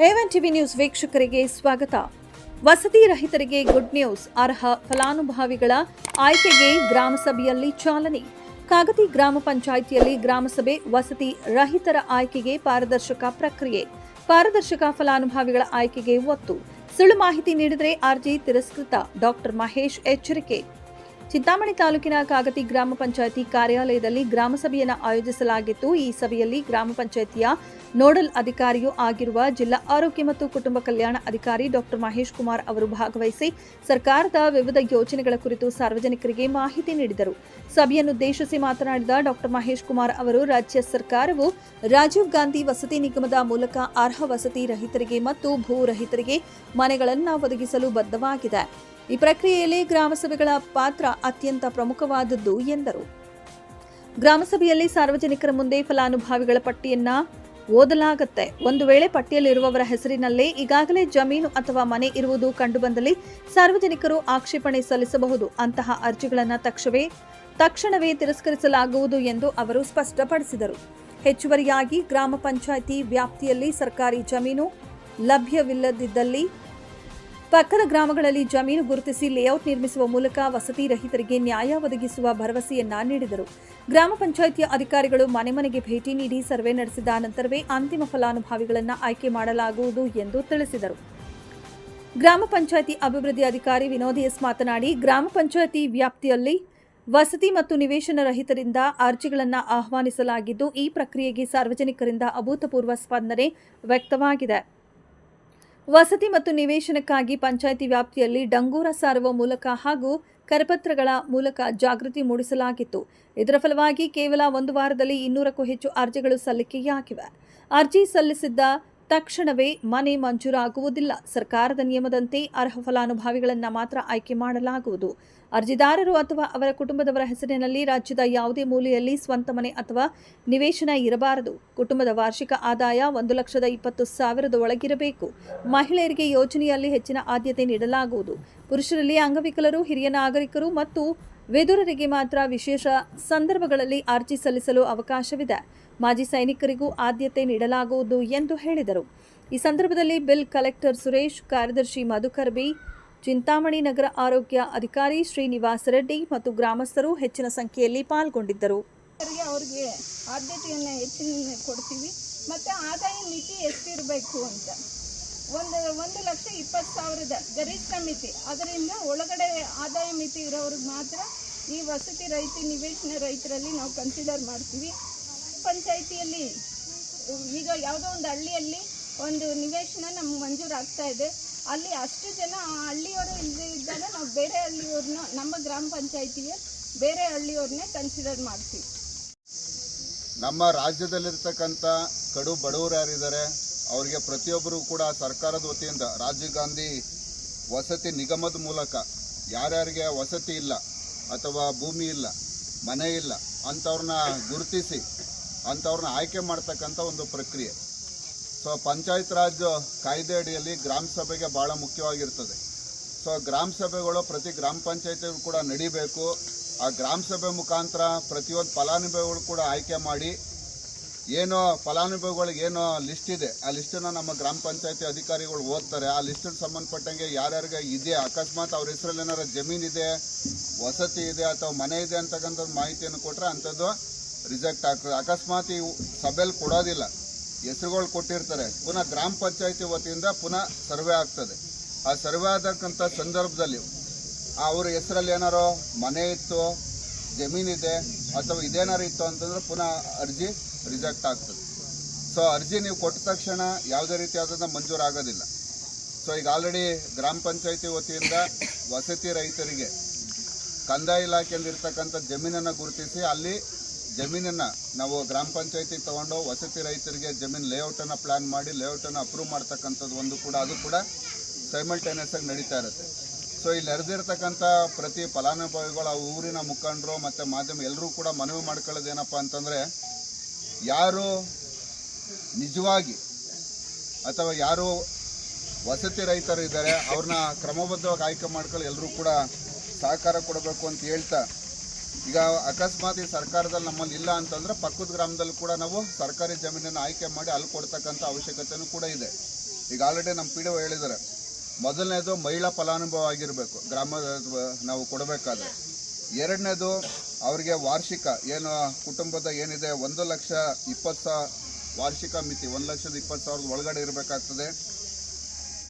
A1 TV news ವೀಕ್ಷಕರಿಗೆ ಸ್ವಾಗತ. ವಸತಿ ರಹಿತರಿಗೆ ಗುಡ್ ನ್ಯೂಸ್. ಅರ್ಹ ಫಲಾನುಭವಿಗಳ ಆಯ್ಕೆಗೆ ಗ್ರಾಮಸಭೆಯಲ್ಲಿ ಚಾಲನೆ. ಕಾಗತಿ ಗ್ರಾಮ ಪಂಚಾಯಿತಿಯಲ್ಲಿ ಗ್ರಾಮಸಭೆ. ವಸತಿ ರಹಿತರ ಆಯ್ಕೆಗೆ ಪಾರದರ್ಶಕ ಪ್ರಕ್ರಿಯೆ. ಪಾರದರ್ಶಕ ಫಲಾನುಭವಿಗಳ ಆಯ್ಕೆಗೆ ಒತ್ತು. ಸುಳ್ಳು ಮಾಹಿತಿ ನೀಡಿದರೆ ಅರ್ಜಿ ತಿರಸ್ಕೃತ. ಡಾಕ್ಟರ್ ಮಹೇಶ್ ಎಚ್ಚರಿಕೆ. ಚಿಂತಾಮಣಿ ತಾಲೂಕಿನ ಕಾಗತಿ ಗ್ರಾಮ ಪಂಚಾಯಿತಿ ಕಾರ್ಯಾಲಯದಲ್ಲಿ ಗ್ರಾಮಸಭೆಯನ್ನು ಆಯೋಜಿಸಲಾಗಿತ್ತು. ಈ ಸಭೆಯಲ್ಲಿ ಗ್ರಾಮ ಪಂಚಾಯಿತಿಯ ನೋಡಲ್ ಅಧಿಕಾರಿಯೂ ಆಗಿರುವ ಜಿಲ್ಲಾ ಆರೋಗ್ಯ ಮತ್ತು ಕುಟುಂಬ ಕಲ್ಯಾಣ ಅಧಿಕಾರಿ ಡಾಕ್ಟರ್ ಮಹೇಶ್ ಕುಮಾರ್ ಅವರು ಭಾಗವಹಿಸಿ ಸರ್ಕಾರದ ವಿವಿಧ ಯೋಜನೆಗಳ ಕುರಿತು ಸಾರ್ವಜನಿಕರಿಗೆ ಮಾಹಿತಿ ನೀಡಿದರು. ಸಭೆಯನ್ನುದ್ದೇಶಿಸಿ ಮಾತನಾಡಿದ ಡಾಕ್ಟರ್ ಮಹೇಶ್ ಕುಮಾರ್ ಅವರು, ರಾಜ್ಯ ಸರ್ಕಾರವು ರಾಜೀವ್ ಗಾಂಧಿ ವಸತಿ ನಿಗಮದ ಮೂಲಕ ಅರ್ಹ ವಸತಿ ರಹಿತರಿಗೆ ಮತ್ತು ಭೂ ರಹಿತರಿಗೆ ಮನೆಗಳನ್ನು ಒದಗಿಸಲು ಬದ್ಧವಾಗಿದೆ. ಈ ಪ್ರಕ್ರಿಯೆಯಲ್ಲಿ ಗ್ರಾಮಸಭೆಗಳ ಪಾತ್ರ ಅತ್ಯಂತ ಪ್ರಮುಖವಾದದ್ದು ಎಂದರು. ಗ್ರಾಮಸಭೆಯಲ್ಲಿ ಸಾರ್ವಜನಿಕರ ಮುಂದೆ ಫಲಾನುಭವಿಗಳ ಪಟ್ಟಿಯನ್ನ ಓದಲಾಗುತ್ತೆ. ಒಂದು ವೇಳೆ ಪಟ್ಟಿಯಲ್ಲಿರುವವರ ಹೆಸರಿನಲ್ಲೇ ಈಗಾಗಲೇ ಜಮೀನು ಅಥವಾ ಮನೆ ಇರುವುದು ಕಂಡುಬಂದಲ್ಲಿ ಸಾರ್ವಜನಿಕರು ಆಕ್ಷೇಪಣೆ ಸಲ್ಲಿಸಬಹುದು. ಅಂತಹ ಅರ್ಜಿಗಳನ್ನು ತಕ್ಷಣವೇ ತಿರಸ್ಕರಿಸಲಾಗುವುದು ಎಂದು ಅವರು ಸ್ಪಷ್ಟಪಡಿಸಿದರು. ಹೆಚ್ಚುವರಿಯಾಗಿ ಗ್ರಾಮ ಪಂಚಾಯಿತಿ ವ್ಯಾಪ್ತಿಯಲ್ಲಿ ಸರ್ಕಾರಿ ಜಮೀನು ಲಭ್ಯವಿಲ್ಲದಿದ್ದಲ್ಲಿ ಪಕ್ಕದ ಗ್ರಾಮಗಳಲ್ಲಿ ಜಮೀನು ಗುರುತಿಸಿ ಲೇಔಟ್ ನಿರ್ಮಿಸುವ ಮೂಲಕ ವಸತಿ ರಹಿತರಿಗೆ ನ್ಯಾಯ ಒದಗಿಸುವ ಭರವಸೆಯನ್ನ ನೀಡಿದರು. ಗ್ರಾಮ ಪಂಚಾಯಿತಿಯ ಅಧಿಕಾರಿಗಳು ಮನೆ ಮನೆಗೆ ಭೇಟಿ ನೀಡಿ ಸರ್ವೆ ನಡೆಸಿದ ನಂತರವೇ ಅಂತಿಮ ಫಲಾನುಭವಿಗಳನ್ನು ಆಯ್ಕೆ ಮಾಡಲಾಗುವುದು ಎಂದು ತಿಳಿಸಿದರು. ಗ್ರಾಮ ಪಂಚಾಯಿತಿ ಅಭಿವೃದ್ಧಿ ಅಧಿಕಾರಿ ವಿನೋದ್ ಎಸ್ ಮಾತನಾಡಿ, ಗ್ರಾಮ ಪಂಚಾಯಿತಿ ವ್ಯಾಪ್ತಿಯಲ್ಲಿ ವಸತಿ ಮತ್ತು ನಿವೇಶನ ರಹಿತರಿಂದ ಅರ್ಜಿಗಳನ್ನು ಆಹ್ವಾನಿಸಲಾಗಿದ್ದು, ಈ ಪ್ರಕ್ರಿಯೆಗೆ ಸಾರ್ವಜನಿಕರಿಂದ ಅಭೂತಪೂರ್ವ ಸ್ಪಂದನೆ ವ್ಯಕ್ತವಾಗಿದೆ. ವಸತಿ ಮತ್ತು ನಿವೇಶನಕ್ಕಾಗಿ ಪಂಚಾಯಿತಿ ವ್ಯಾಪ್ತಿಯಲ್ಲಿ ಡಂಗೂರ ಸಾರುವ ಮೂಲಕ ಹಾಗೂ ಕರಪತ್ರಗಳ ಮೂಲಕ ಜಾಗೃತಿ ಮೂಡಿಸಲಾಗಿತ್ತು. ಇದರ ಫಲವಾಗಿ ಕೇವಲ ಒಂದು ವಾರದಲ್ಲಿ 200ಕ್ಕೂ ಹೆಚ್ಚು ಅರ್ಜಿಗಳು ಸಲ್ಲಿಕೆಯಾಗಿವೆ. ಅರ್ಜಿ ಸಲ್ಲಿಸಿದ್ದ ತಕ್ಷಣವೇ ಮನೆ ಮಂಜೂರಾಗುವುದಿಲ್ಲ. ಸರ್ಕಾರದ ನಿಯಮದಂತೆ ಅರ್ಹ ಫಲಾನುಭವಿಗಳನ್ನು ಮಾತ್ರ ಆಯ್ಕೆ ಮಾಡಲಾಗುವುದು. ಅರ್ಜಿದಾರರು ಅಥವಾ ಅವರ ಕುಟುಂಬದವರ ಹೆಸರಿನಲ್ಲಿ ರಾಜ್ಯದ ಯಾವುದೇ ಮೂಲೆಯಲ್ಲಿ ಸ್ವಂತ ಮನೆ ಅಥವಾ ನಿವೇಶನ ಇರಬಾರದು. ಕುಟುಂಬದ ವಾರ್ಷಿಕ ಆದಾಯ 1,20,000 ಒಳಗಿರಬೇಕು. ಮಹಿಳೆಯರಿಗೆ ಯೋಜನೆಯಲ್ಲಿ ಹೆಚ್ಚಿನ ಆದ್ಯತೆ ನೀಡಲಾಗುವುದು. ಪುರುಷರಲ್ಲಿ ಅಂಗವಿಕಲರು, ಹಿರಿಯ ನಾಗರಿಕರು ಮತ್ತು ವಿಧುರರಿಗೆ ಮಾತ್ರ ವಿಶೇಷ ಸಂದರ್ಭಗಳಲ್ಲಿ ಅರ್ಜಿ ಸಲ್ಲಿಸಲು ಅವಕಾಶವಿದೆ. ಮಾಜಿ ಸೈನಿಕರಿಗೂ ಆದ್ಯತೆ ನೀಡಲಾಗುವುದು ಎಂದು ಹೇಳಿದರು. ಈ ಸಂದರ್ಭದಲ್ಲಿ ಬಿಲ್ ಕಲೆಕ್ಟರ್ ಸುರೇಶ್, ಕಾರ್ಯದರ್ಶಿ ಮಧುಕರ್ ಬಿ, ಚಿಂತಾಮಣಿ ನಗರ ಆರೋಗ್ಯ ಅಧಿಕಾರಿ ಶ್ರೀನಿವಾಸ ರೆಡ್ಡಿ ಮತ್ತು ಗ್ರಾಮಸ್ಥರು ಹೆಚ್ಚಿನ ಸಂಖ್ಯೆಯಲ್ಲಿ ಪಾಲ್ಗೊಂಡಿದ್ದರು. ಅವರಿಗೆ ಆದ್ಯತೆಯನ್ನು ಹೆಚ್ಚಿನ ಕೊಡ್ತೀವಿ. ಮತ್ತು ಆದಾಯ ಮಿತಿ ಎಷ್ಟಿರಬೇಕು ಅಂತ 1,20,000 ಗರಿಷ್ಠ ಮಿತಿ. ಅದರಿಂದ ಒಳಗಡೆ ಆದಾಯ ಮಿತಿ ಇರೋರಿಗೆ ಮಾತ್ರ ಈ ವಸತಿ ರಹಿತ ನಿವೇಶನ ರಹಿತರಲ್ಲಿ ನಾವು ಕನ್ಸಿಡರ್ ಮಾಡ್ತೀವಿ. ಪಂಚಾಯಿತಿಯಲ್ಲಿ ಈಗ ಯಾವುದೋ ಒಂದು ಹಳ್ಳಿಯಲ್ಲಿ ಒಂದು ನಿವೇಶನ ನಮ್ಗೆ ಮಂಜೂರಾಗ್ತಾ ಇದೆ. ಅಲ್ಲಿ ಅಷ್ಟು ಜನ ಆ ಹಳ್ಳಿಯವರು ಇಲ್ಲದೆ ಇದ್ದಾಗ ನಾವು ಬೇರೆ ಹಳ್ಳಿಯವ್ರನ್ನ ನಮ್ಮ ಗ್ರಾಮ ಪಂಚಾಯಿತಿಗೆ ಬೇರೆ ಹಳ್ಳಿಯವ್ರನ್ನೇ ಕನ್ಸಿಡರ್ ಮಾಡ್ತೀವಿ. ನಮ್ಮ ರಾಜ್ಯದಲ್ಲಿರ್ತಕ್ಕಂಥ ಕಡು ಬಡವರು ಯಾರಿದ್ದಾರೆ ಅವರಿಗೆ ಪ್ರತಿಯೊಬ್ಬರು ಕೂಡ ಸರ್ಕಾರದ ವತಿಯಿಂದ ರಾಜೀವ್ ಗಾಂಧಿ ವಸತಿ ನಿಗಮದ ಮೂಲಕ ಯಾರ್ಯಾರಿಗೆ ವಸತಿ ಇಲ್ಲ ಅಥವಾ ಭೂಮಿ ಇಲ್ಲ, ಮನೆ ಇಲ್ಲ ಅಂಥವ್ರನ್ನ ಗುರುತಿಸಿ ಅಂಥವ್ರನ್ನ ಆಯ್ಕೆ ಮಾಡ್ತಕ್ಕಂಥ ಒಂದು ಪ್ರಕ್ರಿಯೆ. ಸೊ ಪಂಚಾಯತ್ ರಾಜ್ ಕಾಯ್ದೆ ಅಡಿಯಲ್ಲಿ ಗ್ರಾಮ ಸಭೆಗೆ ಭಾಳ ಮುಖ್ಯವಾಗಿರ್ತದೆ. ಸೊ ಗ್ರಾಮ ಸಭೆಗಳು ಪ್ರತಿ ಗ್ರಾಮ ಪಂಚಾಯತಿಗೂ ಕೂಡ ನಡಿಬೇಕು. ಆ ಗ್ರಾಮ ಸಭೆ ಮುಖಾಂತರ ಪ್ರತಿಯೊಂದು ಫಲಾನುಭವಿಗಳು ಕೂಡ ಆಯ್ಕೆ ಮಾಡಿ ಏನೋ ಫಲಾನುಭವಿಗಳಿಗೆ ಏನೋ ಲಿಸ್ಟ್ ಇದೆ, ಆ ಲಿಸ್ಟನ್ನು ನಮ್ಮ ಗ್ರಾಮ ಪಂಚಾಯತಿ ಅಧಿಕಾರಿಗಳು ಓದ್ತಾರೆ. ಆ ಲಿಸ್ಟಿಗೆ ಸಂಬಂಧಪಟ್ಟಂಗೆ ಯಾರ್ಯಾರಿಗೆ ಇದೆ, ಅಕಸ್ಮಾತ್ ಅವ್ರ ಹೆಸರಲ್ಲಿ ಏನಾರು ಜಮೀನಿದೆ, ವಸತಿ ಇದೆ ಅಥವಾ ಮನೆ ಇದೆ ಅಂತಕ್ಕಂಥ ಮಾಹಿತಿಯನ್ನು ಕೊಟ್ಟರೆ ಅಂಥದ್ದು ರಿಜೆಕ್ಟ್ ಆಗ್ತದೆ. ಅಕಸ್ಮಾತ್ ಈ ಸಭೆಯಲ್ಲಿ ಕೊಡೋದಿಲ್ಲ, ಹೆಸರುಗಳು ಕೊಟ್ಟಿರ್ತಾರೆ, ಪುನಃ ಗ್ರಾಮ ಪಂಚಾಯತಿ ವತಿಯಿಂದ ಪುನಃ ಸರ್ವೆ ಆಗ್ತದೆ. ಆ ಸರ್ವೆ ಆದಕ್ಕಂಥ ಸಂದರ್ಭದಲ್ಲಿ ಅವ್ರ ಹೆಸರಲ್ಲಿ ಏನಾರೋ ಮನೆ ಇತ್ತು, ಜಮೀನಿದೆ ಅಥವಾ ಇದೇನಾರು ಇತ್ತು ಅಂತಂದ್ರೆ ಪುನಃ ಅರ್ಜಿ ರಿಜೆಕ್ಟ್ ಆಗ್ತದೆ. ಸೊ ಅರ್ಜಿ ನೀವು ಕೊಟ್ಟ ತಕ್ಷಣ ಯಾವುದೇ ರೀತಿಯಾದ ಮಂಜೂರಾಗೋದಿಲ್ಲ. ಸೊ ಈಗ ಆಲ್ರೆಡಿ ಗ್ರಾಮ ಪಂಚಾಯತಿ ವತಿಯಿಂದ ವಸತಿ ರಹಿತರಿಗೆ ಕಂದಾಯ ಇಲಾಖೆಯಲ್ಲಿರ್ತಕ್ಕಂಥ ಜಮೀನನ್ನು ಗುರುತಿಸಿ ಅಲ್ಲಿ ಜಮೀನನ್ನು ನಾವು ಗ್ರಾಮ ಪಂಚಾಯತಿಗೆ ತೊಗೊಂಡು ವಸತಿ ರಹಿತರಿಗೆ ಜಮೀನು ಲೇಔಟನ್ನು ಪ್ಲ್ಯಾನ್ ಮಾಡಿ ಲೇಔಟನ್ನು ಅಪ್ರೂವ್ ಮಾಡ್ತಕ್ಕಂಥದ್ದು ಒಂದು ಕೂಡ ಅದು ಕೂಡ ಸೈಮಲ್ಟೇನಿಯಸ್ ಆಗಿ ನಡೀತಾ ಇರುತ್ತೆ. ಸೊ ಇಲ್ಲಿ ನೆರೆದಿರ್ತಕ್ಕಂಥ ಪ್ರತಿ ಫಲಾನುಭವಿಗಳು ಆ ಊರಿನ ಮುಖಂಡರು ಮತ್ತು ಮಾಧ್ಯಮ ಎಲ್ಲರೂ ಕೂಡ ಮನವಿ ಮಾಡ್ಕೊಳ್ಳೋದು ಏನಪ್ಪ ಅಂತಂದರೆ, ಯಾರು ನಿಜವಾಗಿ ಅಥವಾ ಯಾರು ವಸತಿ ರಹಿತರು ಇದ್ದಾರೆ ಅವ್ರನ್ನ ಕ್ರಮಬದ್ಧವಾಗಿ ಆಯ್ಕೆ ಮಾಡ್ಕೊಳ್ಳಿ ಎಲ್ಲರೂ ಕೂಡ ಸಹಕಾರ ಕೊಡಬೇಕು ಅಂತ ಹೇಳ್ತಾ, ಈಗ ಅಕಸ್ಮಾತ್ ಈ ಸರ್ಕಾರದಲ್ಲಿ ನಮ್ಮಲ್ಲಿ ಇಲ್ಲ ಅಂತಂದರೆ ಪಕ್ಕದ ಗ್ರಾಮದಲ್ಲಿ ಕೂಡ ನಾವು ಸರ್ಕಾರಿ ಜಮೀನನ್ನು ಆಯ್ಕೆ ಮಾಡಿ ಅಲ್ಲಿ ಕೊಡ್ತಕ್ಕಂಥ ಅವಶ್ಯಕತೆಯೂ ಕೂಡ ಇದೆ. ಈಗ ಆಲ್ರೆಡಿ ನಮ್ಮ ಪಿ ಡಿ ಒ ಹೇಳಿದ್ದಾರೆ, ಮೊದಲನೇದು ಮಹಿಳಾ ಫಲಾನುಭವ ಆಗಿರಬೇಕು ಗ್ರಾಮದ ನಾವು ಕೊಡಬೇಕಾದ್ರೆ. ಎರಡನೇದು ಅವರಿಗೆ ವಾರ್ಷಿಕ ಏನು ಕುಟುಂಬದ ಏನಿದೆ 1,20,000 ವಾರ್ಷಿಕ ಮಿತಿ 1,20,000 ಒಳಗಡೆ ಇರಬೇಕಾಗ್ತದೆ.